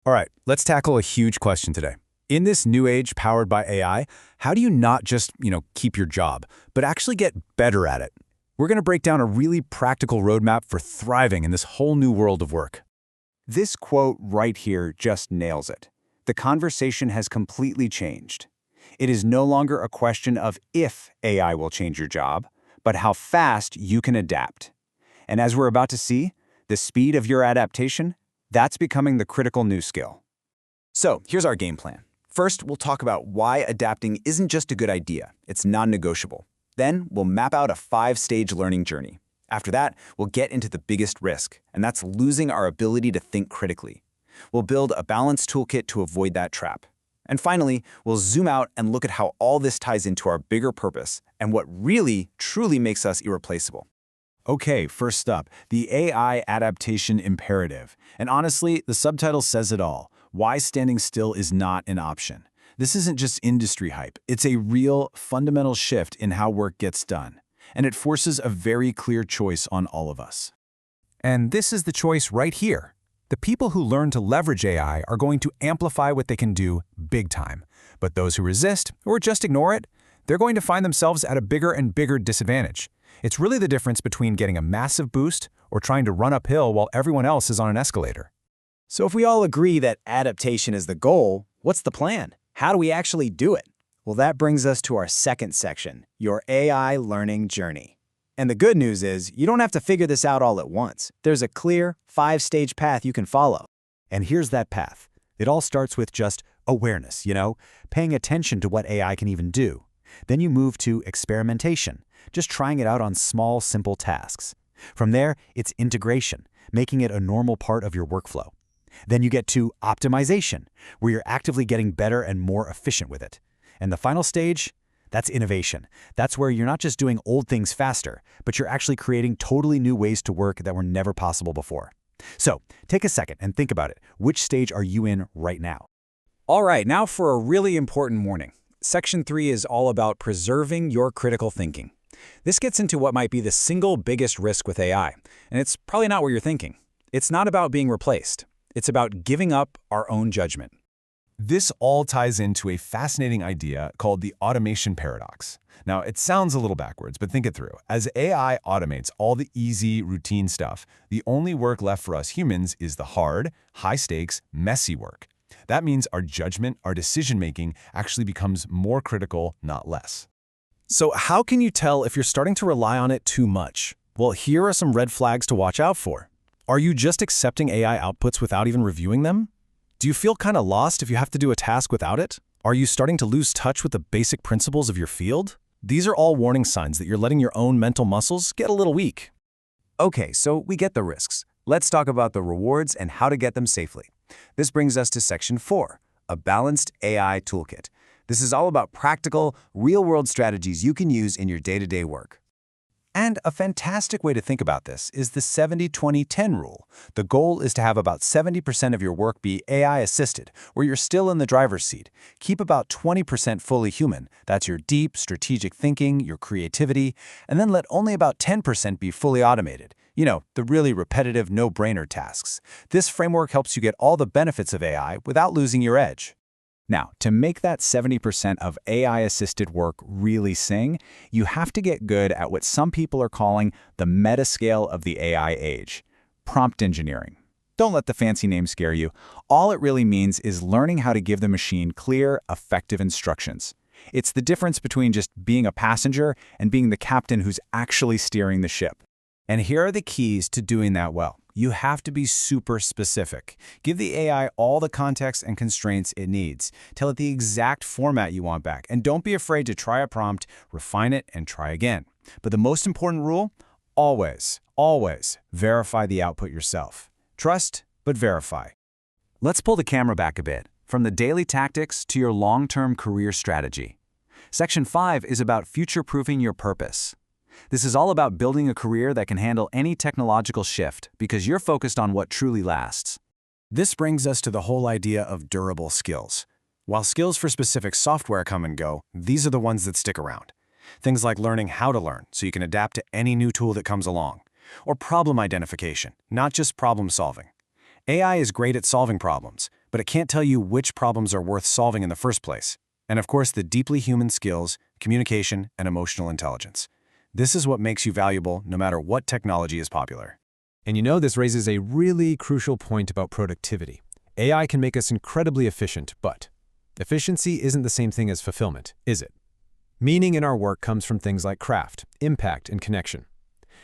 All right, let's tackle a huge question today. In this new age powered by AI, how do you not just, keep your job, but actually get better at it? We're going to break down a really practical roadmap for thriving in this whole new world of work. This quote right here just nails it. The conversation has completely changed. It is no longer a question of if AI will change your job, but how fast you can adapt. And as we're about to see, the speed of your adaptation, that's becoming the critical new skill. So here's our game plan. First, we'll talk about why adapting isn't just a good idea, it's non-negotiable. Then, we'll map out a 5-stage learning journey. After that, we'll get into the biggest risk, and that's losing our ability to think critically. We'll build a balanced toolkit to avoid that trap. And finally, we'll zoom out and look at how all this ties into our bigger purpose and what really, truly makes us irreplaceable. Okay, first up, the AI adaptation imperative. And honestly, the subtitle says it all. Why standing still is not an option. This isn't just industry hype. It's a real, fundamental shift in how work gets done. And it forces a very clear choice on all of us. And this is the choice right here. The people who learn to leverage AI are going to amplify what they can do big time. But those who resist, or just ignore it, they're going to find themselves at a bigger and bigger disadvantage. It's really the difference between getting a massive boost or trying to run uphill while everyone else is on an escalator. So if we all agree that adaptation is the goal, what's the plan? How do we actually do it? Well, that brings us to our second section, your AI learning journey. And the good news is, you don't have to figure this out all at once. There's a clear, 5-stage path you can follow. And here's that path. It all starts with just awareness, paying attention to what AI can even do. Then you move to experimentation, just trying it out on small, simple tasks. From there, it's integration, making it a normal part of your workflow. Then you get to optimization, where you're actively getting better and more efficient with it. And the final stage, that's innovation. That's where you're not just doing old things faster, but you're actually creating totally new ways to work that were never possible before. So, take a second and think about it. Which stage are you in right now? All right, now for a really important warning. Section 3 is all about preserving your critical thinking. This gets into what might be the single biggest risk with AI, and it's probably not what you're thinking. It's not about being replaced. It's about giving up our own judgment. This all ties into a fascinating idea called the automation paradox. Now, it sounds a little backwards, but think it through. As AI automates all the easy, routine stuff, the only work left for us humans is the hard, high-stakes, messy work. That means our judgment, our decision-making actually becomes more critical, not less. So how can you tell if you're starting to rely on it too much? Well, here are some red flags to watch out for. Are you just accepting AI outputs without even reviewing them? Do you feel kind of lost if you have to do a task without it? Are you starting to lose touch with the basic principles of your field? These are all warning signs that you're letting your own mental muscles get a little weak. Okay, so we get the risks. Let's talk about the rewards and how to get them safely. This brings us to Section 4, a balanced AI toolkit. This is all about practical, real-world strategies you can use in your day-to-day work. And a fantastic way to think about this is the 70-20-10 rule. The goal is to have about 70% of your work be AI-assisted, where you're still in the driver's seat. Keep about 20% fully human. That's your deep, strategic thinking, your creativity, and then let only about 10% be fully automated. The really repetitive, no-brainer tasks. This framework helps you get all the benefits of AI without losing your edge. Now, to make that 70% of AI-assisted work really sing, you have to get good at what some people are calling the meta-scale of the AI age, prompt engineering. Don't let the fancy name scare you. All it really means is learning how to give the machine clear, effective instructions. It's the difference between just being a passenger and being the captain who's actually steering the ship. And here are the keys to doing that well. You have to be super specific. Give the AI all the context and constraints it needs. Tell it the exact format you want back. And don't be afraid to try a prompt, refine it, and try again. But the most important rule, always verify the output yourself. Trust, but verify. Let's pull the camera back a bit, from the daily tactics to your long-term career strategy. Section 5 is about future-proofing your purpose. This is all about building a career that can handle any technological shift because you're focused on what truly lasts. This brings us to the whole idea of durable skills. While skills for specific software come and go, these are the ones that stick around. Things like learning how to learn so you can adapt to any new tool that comes along. Or problem identification, not just problem solving. AI is great at solving problems, but it can't tell you which problems are worth solving in the first place. And of course, the deeply human skills, communication, and emotional intelligence. This is what makes you valuable no matter what technology is popular. And you know, this raises a really crucial point about productivity. AI can make us incredibly efficient, but efficiency isn't the same thing as fulfillment, is it? Meaning in our work comes from things like craft, impact, and connection.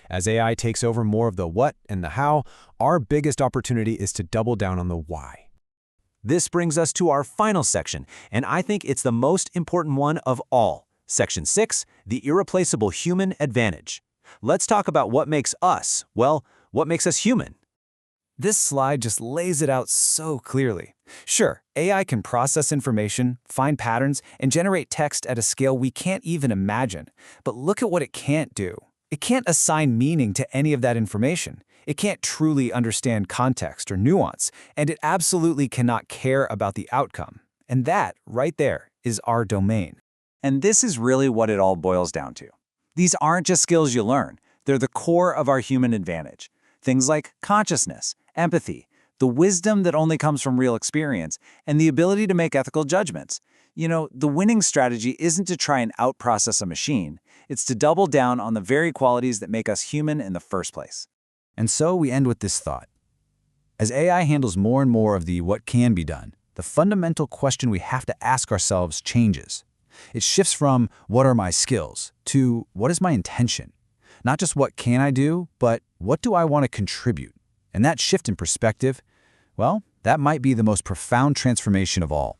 As AI takes over more of the what and the how, our biggest opportunity is to double down on the why. This brings us to our final section, and I think it's the most important one of all. Section 6, the irreplaceable human advantage. Let's talk about what makes us, well, what makes us human. This slide just lays it out so clearly. Sure, AI can process information, find patterns, and generate text at a scale we can't even imagine. But look at what it can't do. It can't assign meaning to any of that information. It can't truly understand context or nuance, and it absolutely cannot care about the outcome. And that, right there, is our domain. And this is really what it all boils down to. These aren't just skills you learn. They're the core of our human advantage. Things like consciousness, empathy, the wisdom that only comes from real experience, and the ability to make ethical judgments. You know, the winning strategy isn't to try and outprocess a machine. It's to double down on the very qualities that make us human in the first place. And so we end with this thought. As AI handles more and more of the what can be done, the fundamental question we have to ask ourselves changes. It shifts from what are my skills to what is my intention? Not just what can I do, but what do I want to contribute? And that shift in perspective, well, that might be the most profound transformation of all.